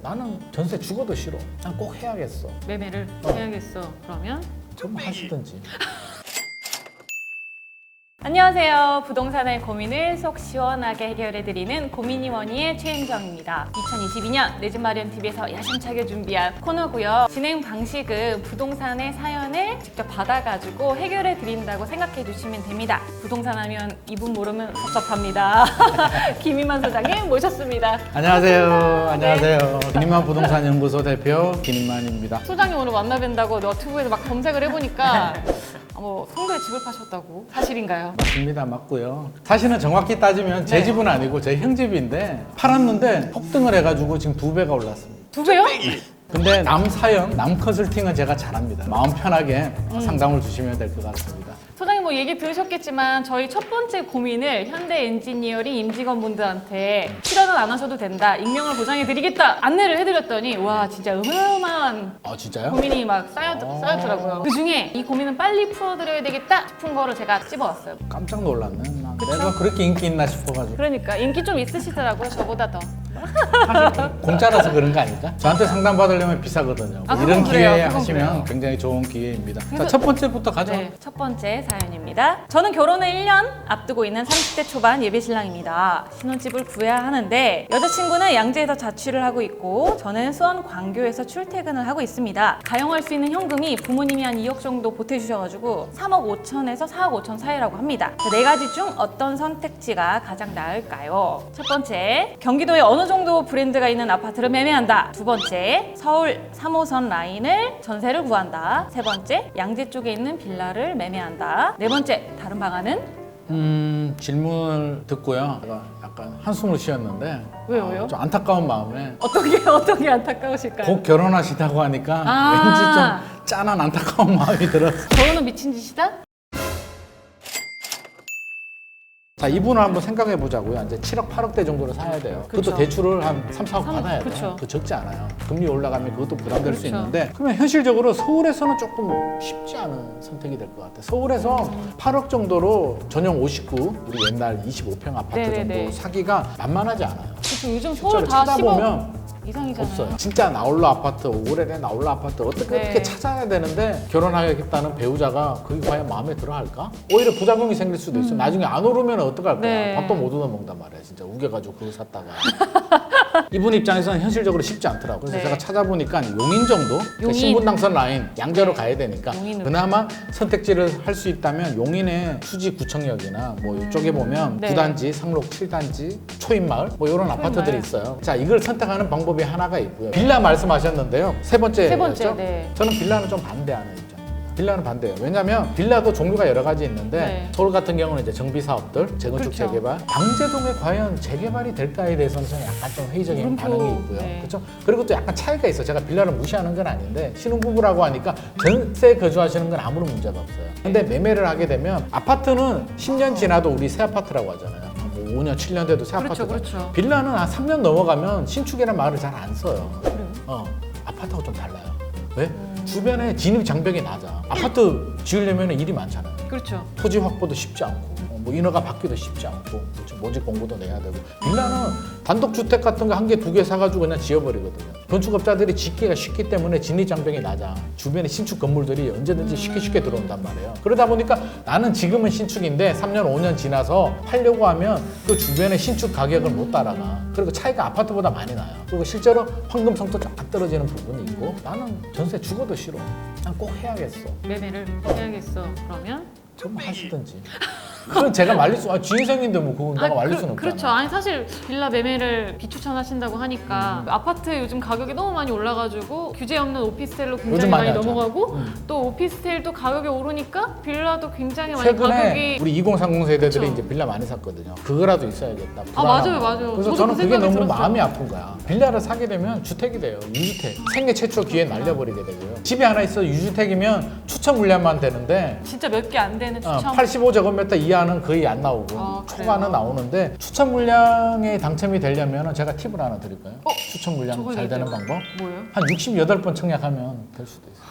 나는 전세 죽어도 싫어. 난 꼭 해야겠어. 매매를 해야겠어. 그러면 좀 하시든지. 안녕하세요. 부동산의 고민을 속 시원하게 해결해드리는 고민이원이의 최은정입니다. 2022년 내 집 마련 TV에서 야심차게 준비한 코너고요. 진행 방식은 부동산의 사연을 직접 받아가지고 해결해드린다고 생각해 주시면 됩니다. 부동산 하면 이분 모르면 섭섭합니다. 김희만 소장님 모셨습니다. 안녕하세요. 안녕하세요. 김인만 부동산 연구소 대표 김인만입니다. 소장님 오늘 만나뵌다고 너튜브에서 막 검색을 해보니까 뭐 송도에 집을 파셨다고 사실인가요? 맞습니다. 맞고요. 사실은 정확히 따지면 제 집은 아니고 제 형 집인데 팔았는데 폭등을 해가지고 지금 2배가 올랐습니다. 2배요? 근데 남 사연, 남 컨설팅은 제가 잘합니다. 마음 편하게 상담을 주시면 될 것 같습니다. 소장님 뭐 얘기 들으셨겠지만 저희 첫 번째 고민을 현대 엔지니어링 임직원분들한테 실현은 안 하셔도 된다, 익명을 보장해드리겠다 안내를 해드렸더니 와 진짜 어마어마한 아 진짜요? 고민이 막 쌓였더라고요. 그 중에 이 고민은 빨리 풀어드려야 되겠다 싶은 거를 제가 찝어왔어요. 깜짝 놀랐네. 그쵸? 내가 그렇게 인기 있나 싶어가지고. 그러니까 인기 좀 있으시더라고요, 저보다 더. 사실 공짜라서 그런 거 아닐까? 저한테 상담 받으려면 비싸거든요. 아, 이런 그건 그래요. 기회에 그건 하시면 그래요. 굉장히 좋은 기회입니다. 자, 그래서- 첫 번째부터 가죠. 네, 첫 번째 사연입니다. 저는 결혼을 1년 앞두고 있는 30대 초반 예비신랑입니다. 신혼집을 구해야 하는데 여자친구는 양재에서 자취를 하고 있고 저는 수원 광교에서 출퇴근을 하고 있습니다. 가용할 수 있는 현금이 부모님이 한 2억 정도 보태주셔가지고 3억 5천에서 4억 5천 사이라고 합니다. 네 가지 중 어떤 선택지가 가장 나을까요? 첫 번째, 경기도에 어느 정도 브랜드가 있는 아파트를 매매한다. 두 번째, 서울 3호선 라인을 전세를 구한다. 세 번째, 양재 쪽에 있는 빌라를 매매한다. 네 번째, 다른 방안은? 질문을 듣고요. 제가 약간 한숨을 쉬었는데 왜요? 좀 안타까운 마음에 어떤 게 안타까우실까요? 곧 결혼하시다고 하니까 아. 왠지 좀 짠한 안타까운 마음이 들었어요. 결혼은 미친 짓이다? 자, 이분을 한번 생각해 보자고요. 이제 7억, 8억대 정도로 사야 돼요. 그쵸. 그것도 대출을 한 3, 4억 받아야 그쵸. 돼요. 그 적지 않아요. 금리 올라가면 그것도 부담될 수 그쵸. 있는데 그러면 현실적으로 서울에서는 조금 쉽지 않은 선택이 될 것 같아요. 서울에서 8억 정도로 전용 59, 우리 옛날 25평 아파트 네네네. 정도 사기가 만만하지 않아요. 그쵸, 요즘 서울 실제로 다 찾아보면 10억 이상이잖아요. 없어요. 진짜 나홀로 아파트, 오래된 나홀로 아파트 어떻게 네. 찾아야 되는데 결혼하겠다는 배우자가 그게 과연 마음에 들어 할까? 오히려 부작용이 생길 수도 있어. 나중에 안 오르면 어떡할 거야? 네. 밥도 못 얻어 먹단 말이야. 진짜 우겨가지고 그거 샀다가. 이분 입장에서는 현실적으로 쉽지 않더라고요. 그래서 네. 제가 찾아보니까 용인 정도? 그러니까 용인. 신분당선 라인 양재로 가야 되니까 용인으로. 그나마 선택지를 할 수 있다면 용인의 수지구청역이나 뭐 이쪽에 보면 네. 9단지, 상록 7단지, 초인마을 뭐 이런 아파트들이 있어요. 자, 이걸 선택하는 방법이 하나가 있고요. 빌라 말씀하셨는데요. 세 번째. 네. 저는 빌라는 좀 반대하는 입장입니다. 빌라는 반대예요. 왜냐하면 빌라도 종류가 여러 가지 있는데 네. 서울 같은 경우는 이제 정비 사업들, 재건축 그렇죠. 재개발, 방제동에 과연 재개발이 될까에 대해서는 저는 약간 좀 회의적인 물음표. 반응이 있고요. 네. 그렇죠? 그리고 또 약간 차이가 있어. 제가 빌라를 무시하는 건 아닌데 신혼부부라고 하니까 전세 거주하시는 건 아무런 문제가 없어요. 근데 매매를 하게 되면 아파트는 10년 지나도 우리 새 아파트라고 하잖아요. 뭐 5년, 7년 돼도 새 그렇죠, 아파트다. 그렇죠. 빌라는 한 3년 넘어가면 신축이라는 말을 잘 안 써요. 그래요? 아파트하고 좀 달라요. 왜? 주변에 진입 장벽이 낮아. 아파트 지으려면 일이 많잖아요. 그렇죠. 토지 확보도 쉽지 않고, 뭐 인허가 받기도 쉽지 않고, 그렇죠? 모집 공고도 내야 되고. 빌라는 단독 주택 같은 거 한 개, 두 개 사가지고 그냥 지어버리거든요. 건축업자들이 짓기가 쉽기 때문에 진입 장벽이 낮아. 주변에 신축 건물들이 언제든지 쉽게 들어온단 말이에요. 그러다 보니까 나는 지금은 신축인데 3년, 5년 지나서 팔려고 하면 그 주변의 신축 가격을 못 따라가. 그리고 차이가 아파트보다 많이 나요. 그리고 실제로 황금성도 쫙 떨어지는 부분이 있고 나는 전세 죽어도 싫어. 난 꼭 해야겠어. 매매를 해야겠어. 그러면? 좀 하시든지. 그건 제가 말릴 수, 주인생인데 뭐 그건 내가 말릴 수는 없잖아. 그렇죠. 아니 사실 빌라 매매를 비추천하신다고 하니까 아파트 요즘 가격이 너무 많이 올라가지고 규제 없는 오피스텔로 굉장히 요즘 많이 많이 하죠. 넘어가고 또 오피스텔도 가격이 오르니까 빌라도 굉장히 많이 최근에 가격이 우리 2030 세대들이 그쵸. 이제 빌라 많이 샀거든요. 그거라도 있어야겠다. 아, 맞아요, 맞아요. 그래서 저도 저는 그 그게 생각이 너무 들었어요. 마음이 아픈 거야. 빌라를 사게 되면 주택이 돼요. 유주택. 생애 최초 기회 날려버리게 되고요. 집이 하나 있어 유주택이면 추천 물량만 되는데 진짜 몇 개 안 되는 추천 85제곱미터 이하는 거의 안 나오고 아, 초과는 그래요? 나오는데 추천 물량에 당첨이 되려면 제가 팁을 하나 드릴까요? 추천 물량 저거 잘 되는 얘기해요. 방법? 뭐예요? 한 68번 청약하면 될 수도 있어요.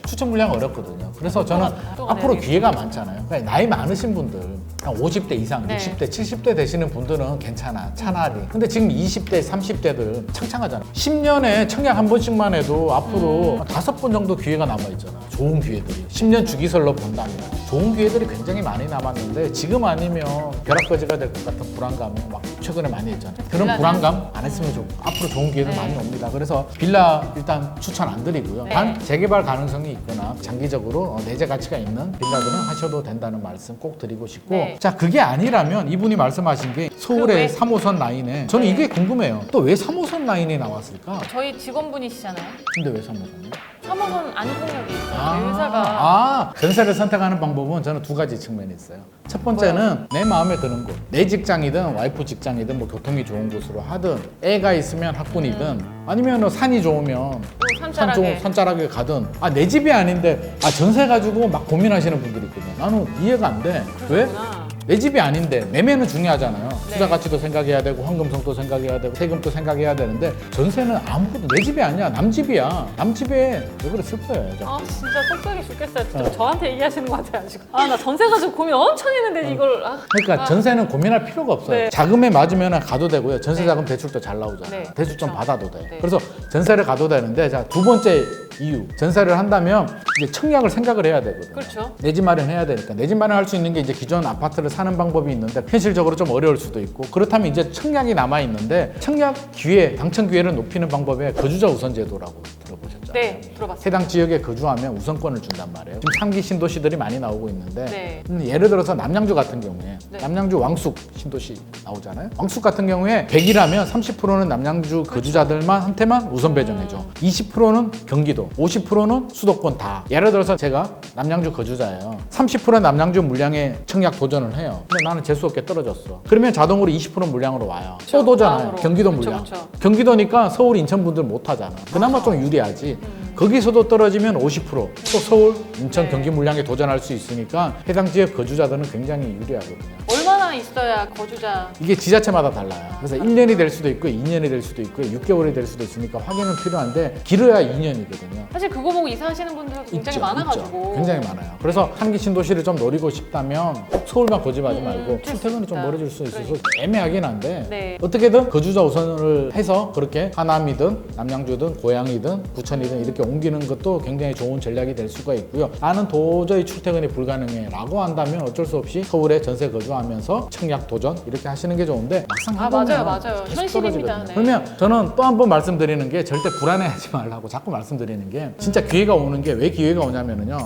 추천 물량 어렵거든요. 그래서 저는 또 앞으로 가야 기회가 많잖아요. 그러니까 나이 많으신 분들 한 50대 이상, 네. 60대, 70대 되시는 분들은 괜찮아. 차라리. 근데 지금 20대, 30대들 창창하잖아. 10년에 청약 한 번씩만 해도 앞으로 5번 정도 기회가 남아있잖아. 좋은 기회들이. 10년 주기설로 본다면. 좋은 기회들이 굉장히 많이 남았는데 지금 아니면 벼락거지가 될 것 같은 불안감을 막 최근에 많이 했잖아. 그런 빌라는? 불안감 안 했으면 좋고 앞으로 좋은 기회들 네. 많이 옵니다. 그래서 빌라 일단 추천 안 드리고요. 네. 단 재개발 가능성이 있거나 장기적으로 내재 가치가 있는 빌라들은 하셔도 된다는 말씀 꼭 드리고 싶고 네. 자 그게 아니라면 이분이 말씀하신 게 왜? 서울의 3호선 라인에 저는 네. 이게 궁금해요. 또 왜 3호선 라인이 나왔을까? 저희 직원분이시잖아요. 근데 왜 3호선이요? 3호선 안국역이 있어요. 저희 회사가 전세를 선택하는 방법은 저는 두 가지 측면이 있어요. 첫 번째는 내 마음에 드는 곳, 내 직장이든 와이프 직장이든 뭐 교통이 좋은 곳으로 하든 애가 있으면 학군이든 아니면 산이 좋으면 산자락에. 산자락에 가든 내 집이 아닌데 전세 가지고 막 고민하시는 분들이 있거든요. 나는 이해가 안 돼. 왜? 그러시구나. 내 집이 아닌데 매매는 중요하잖아요. 네. 투자 가치도 생각해야 되고 환금성도 생각해야 되고 세금도 생각해야 되는데 전세는 아무것도 내 집이 아니야. 남 집이야. 남 집에 왜 그래 슬퍼요. 아 진짜 속상해 죽겠어요. 진짜 어. 저한테 얘기하시는 것 같아요 지금. 나 전세 가지고 고민 엄청 했는데 이걸 그러니까 전세는 고민할 필요가 없어요. 네. 자금에 맞으면 가도 되고요. 전세 네. 자금 대출도 잘 나오잖아요. 네. 대출 좀 그렇죠. 받아도 돼. 네. 그래서 전세를 가도 되는데 자, 두 번째 이유. 전세를 한다면 이제 청약을 생각을 해야 되거든요. 그렇죠. 내 집 마련해야 되니까 내 집 마련할 수 있는 게 이제 기존 아파트를 사는 방법이 있는데 현실적으로 좀 어려울 수도 있고 그렇다면 이제 청약이 남아 있는데 청약 기회, 당첨 기회를 높이는 방법에 거주자 우선 제도라고 들어보셨죠? 네 들어봤어요. 해당 지역에 거주하면 우선권을 준단 말이에요. 지금 3기 신도시들이 많이 나오고 있는데 네. 예를 들어서 남양주 같은 경우에 네. 남양주 왕숙 신도시 나오잖아요. 왕숙 같은 경우에 100이라면 30%는 남양주 거주자들만 한테만 우선 배정해줘. 20%는 경기도, 50%는 수도권 다. 예를 들어서 제가 남양주 거주자예요. 30% 남양주 물량에 청약 도전을 해요. 근데 나는 재수 없게 떨어졌어. 그러면 자동으로 20% 물량으로 와요. 또 도전해요. 다음으로. 경기도 그쵸, 물량. 그쵸. 경기도니까 서울, 인천 분들 못 하잖아. 그나마 좀 유리하지. 거기서도 떨어지면 50%. 또 서울, 인천, 네. 경기 물량에 도전할 수 있으니까 해당 지역 거주자들은 굉장히 유리하거든요. 얼마나 있어야 거주자 이게 지자체마다 달라요. 그래서 1년이 될 수도 있고 2년이 될 수도 있고 6개월이 될 수도 있으니까 확인은 필요한데 길어야 2년이거든요. 사실 그거 보고 이사하시는 분들 굉장히 많아가지고 굉장히 많아요. 그래서 한기 신도시를 좀 노리고 싶다면 꼭 서울만 고집하지 말고 출퇴근이 좀 멀어질 수 있어서 애매하긴 한데 네. 어떻게든 거주자 우선을 해서 그렇게 하남이든 남양주든 고양이든 부천이든 이렇게 옮기는 것도 굉장히 좋은 전략이 될 수가 있고요. 나는 도저히 출퇴근이 불가능해 라고 한다면 어쩔 수 없이 서울에 전세 거주하면서 청약 도전 이렇게 하시는 게 좋은데 막상 해보면 맞아요. 계속 현실입니다. 떨어지거든요. 네. 그러면 저는 또 한 번 말씀드리는 게 절대 불안해하지 말라고 자꾸 말씀드리는 게 진짜 기회가 오는 게 왜 기회가 오냐면은요.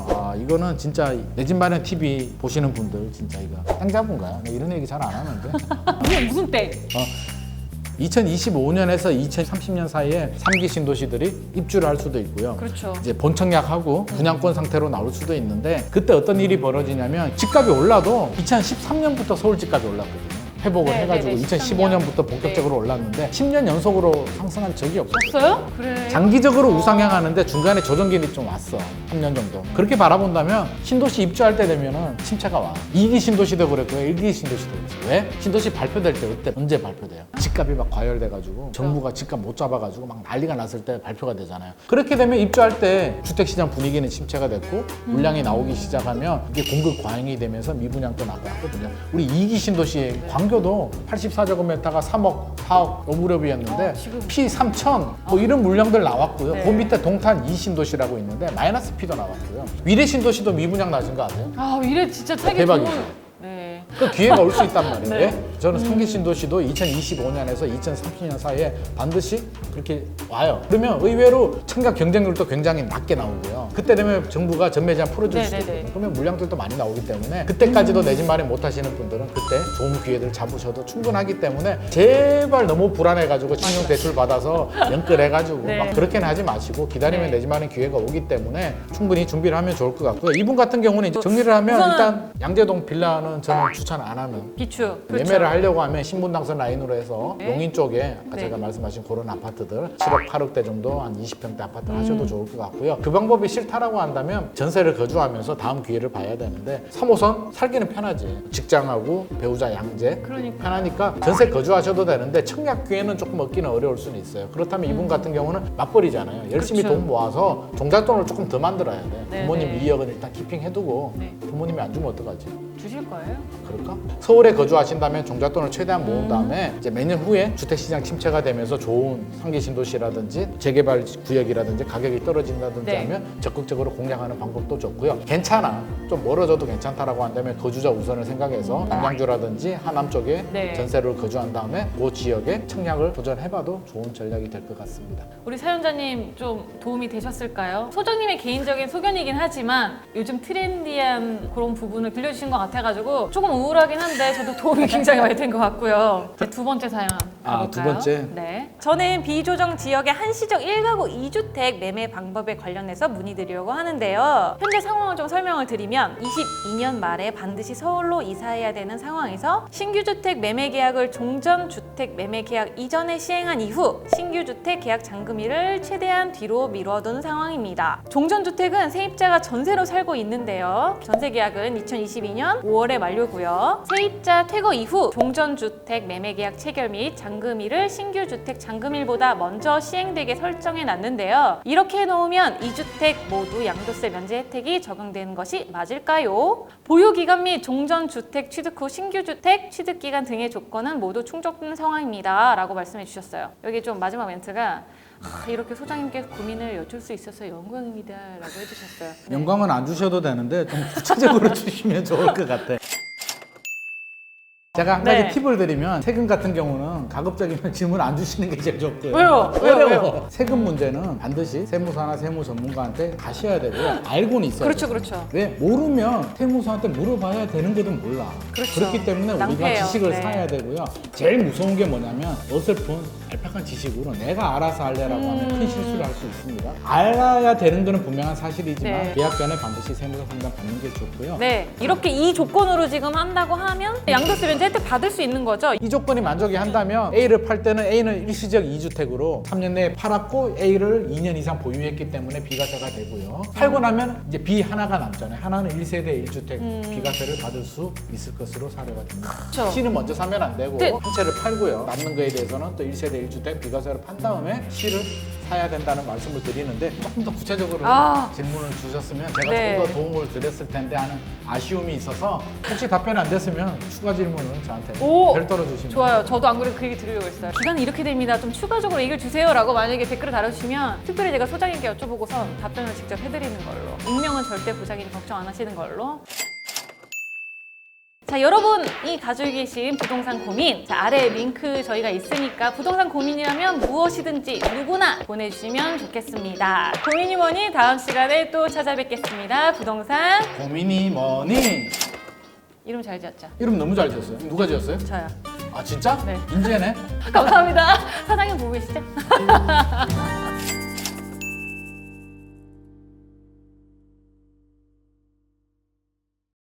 이거는 진짜 내 집 마련 TV 보시는 분들 진짜 이거 땅 잡은 거야. 내가 이런 얘기 잘 안 하는데. 무슨 때? 2025년에서 2030년 사이에 3기 신도시들이 입주를 할 수도 있고요. 그렇죠. 이제 본청약하고 분양권 상태로 나올 수도 있는데 그때 어떤 일이 벌어지냐면 집값이 올라도 2013년부터 서울 집값이 올랐거든요. 회복을 네, 해가지고 네, 네, 2015년부터 본격적으로 올랐는데 10년 연속으로 상승한 적이 없어요. 없어요? 그래. 장기적으로 우상향하는데 중간에 조정기이 좀 왔어. 3년 정도. 그렇게 바라본다면 신도시 입주할 때 되면은 침체가 와. 2기 신도시도 그랬고요. 1기 신도시도 그랬어요. 왜? 신도시 발표될 때 그때 언제 발표돼요? 집값이 막 과열돼가지고 정부가 집값 못 잡아가지고 막 난리가 났을 때 발표가 되잖아요. 그렇게 되면 입주할 때 주택시장 분위기는 침체가 됐고 물량이 나오기 시작하면 이게 공급 과잉이 되면서 미분양도 나고 하거든요. 우리 2기 신도시의 광교도 84제곱미터가 3억, 4억 요 무렵이었는데 지금. P 3천 뭐 이런 물량들 나왔고요. 네. 그 밑에 동탄 2신도시라고 있는데 마이너스 P도 나왔고요. 위례 신도시도 미분양 낮은 거 아세요? 미래 진짜 되게 대박이죠. 좋은. 네. 그 기회가 올 수 있단 말이에요. 네. 왜? 저는 3기 신도시도 2025년에서 2030년 사이에 반드시 그렇게 와요. 그러면 의외로 청약 경쟁률도 굉장히 낮게 나오고요. 그때 되면 정부가 전매 제한 풀어줄 수도 네네네. 있거든요. 그러면 물량들도 많이 나오기 때문에 그때까지도 내 집 마련 못 하시는 분들은 그때 좋은 기회들 잡으셔도 충분하기 때문에 제발 너무 불안해가지고 신용 대출 받아서 연끌해가지고 네. 막 그렇게는 하지 마시고 기다리면 네. 내 집 마련 기회가 오기 때문에 충분히 준비를 하면 좋을 것 같고요. 이분 같은 경우는 이제 정리를 하면 우선은- 일단 양재동 빌라는 저는 추천 안 하는 비추. 매매를 하려고 하면 신분당선 라인으로 해서 네. 용인 쪽에 아까 네. 제가 말씀하신 그런 아파트들 7억 8억대 정도 한 20평대 아파트를 하셔도 좋을 것 같고요. 그 방법이 싫다라고 한다면 전세를 거주하면서 다음 기회를 봐야 되는데 3호선 살기는 편하지. 직장하고 배우자 양재 그러니까. 편하니까 전세 거주하셔도 되는데 청약 기회는 조금 얻기는 어려울 수는 있어요. 그렇다면 이분 같은 경우는 맞벌이잖아요. 열심히 그렇죠. 돈 모아서 종잣돈을 조금 더 만들어야 돼. 네, 부모님 네. 2억은 일단 키핑 해두고 네. 부모님이 안 주면 어떡하지? 주실 거예요? 그럴까? 서울에 거주하신다면 종잣돈을 최대한 모은 다음에 이제 몇 년 후에 주택시장 침체가 되면서 좋은 상기 신도시라든지 재개발 구역이라든지 가격이 떨어진다든지 네. 하면 적극적으로 공략하는 방법도 좋고요. 괜찮아. 좀 멀어져도 괜찮다라고 한다면 거주자 우선을 생각해서 남양주라든지 하남 쪽에 네. 전세를 거주한 다음에 그 지역에 청약을 도전해봐도 좋은 전략이 될 것 같습니다. 우리 사연자님 좀 도움이 되셨을까요? 소장님의 개인적인 소견이긴 하지만 요즘 트렌디한 그런 부분을 들려주신 것 같아가지고 조금 우울하긴 한데 저도 도움이 굉장히 많이 된 것 같고요. 이제 두 번째 사연 가볼까요? 두 번째. 네. 저는 비조정 지역의 한시적 1가구 2주택 매매 방법에 관련해서 문의드리려고 하는데요. 현재 상황을 좀 설명을 드리면 22년 말에 반드시 서울로 이사해야 되는 상황에서 신규 주택 매매 계약을 종전 주택 매매 계약 이전에 시행한 이후 신규 주택 계약 잔금일을 최대한 뒤로 미뤄둔 상황입니다. 종전 주택은 세입자가 전세로 살고 있는데요. 전세 계약은 2022년 5월에 만료고요. 세입자 퇴거 이후 종전 주택 매매 계약 체결 및 잔금일을 신규 주택 잔금일보다 먼저 시행되게 설정해 놨는데요. 이렇게 해놓으면 2주택 모두 양도세 면제 혜택이 적용되는 것이 맞을까요? 보유 기간 및 종전 주택 취득 후 신규 주택 취득 기간 등의 조건은 모두 충족된 상황입니다. 라고 말씀해 주셨어요. 여기 좀 마지막 멘트가 이렇게 소장님께 고민을 여쭐 수 있어서 영광입니다. 라고 해주셨어요. 네. 영광은 안 주셔도 되는데 좀 구체적으로 주시면 좋을 것 같아. 제가 한 가지 네. 팁을 드리면 세금 같은 경우는 가급적이면 질문 안 주시는 게 제일 좋고요. 왜요? 어려워. 세금 문제는 반드시 세무사나 세무 전문가한테 가셔야 되고요. 알고는 있어야 그렇죠, 돼요. 그렇죠. 왜? 모르면 세무사한테 물어봐야 되는 거든 몰라. 그렇죠. 그렇기 때문에 우리가 낭패예요. 지식을 네. 사야 되고요. 제일 무서운 게 뭐냐면 어설픈 알팍한 지식으로 내가 알아서 할래라고 하면 큰 실수를 할 수 있습니다. 알아야 되는 거는 분명한 사실이지만 네. 계약 전에 반드시 세무사 상담 받는 게 좋고요. 네, 이렇게 이 조건으로 지금 한다고 하면 양도세 면제 혜택 받을 수 있는 거죠. 이 조건이 만족이 한다면 A를 팔 때는 A는 일시적 2주택으로 3년 내에 팔았고 A를 2년 이상 보유했기 때문에 비과세가 되고요. 팔고 나면 이제 B 하나가 남잖아요. 하나는 1세대 1주택 비과세를 받을 수 있을 것으로 사례가 됩니다. 그렇죠. C는 먼저 사면 안 되고 네. 한 채를 팔고요. 남는 거에 대해서는 또 1세대 1주택 비과세를 판 다음에 C를 사야 된다는 말씀을 드리는데 조금 더 구체적으로 질문을 주셨으면 제가 네. 조금 더 도움을 드렸을 텐데 하는 아쉬움이 있어서 혹시 답변 안 됐으면 추가 질문을 저한테 오! 별도로 주시면 좋아요. 저도 안 그래도 그 얘기 드리려고 했어요. 기간이 이렇게 됩니다. 좀 추가적으로 얘기를 주세요. 라고 만약에 댓글을 달아주시면 특별히 제가 소장님께 여쭤보고서 답변을 직접 해드리는 걸로. 익명은 절대 보장이니 걱정 안 하시는 걸로. 자, 여러분 이 가지고 계신 부동산 고민 아래 링크 저희가 있으니까 부동산 고민이라면 무엇이든지 누구나 보내주시면 좋겠습니다. 고민이 뭐니 다음 시간에 또 찾아뵙겠습니다. 부동산 고민이 뭐니? 이름 잘 지었죠? 이름 너무 잘 지었어요. 누가 지었어요? 저요. 아 진짜? 네. 인재네? 감사합니다. 사장님 보고 계시죠?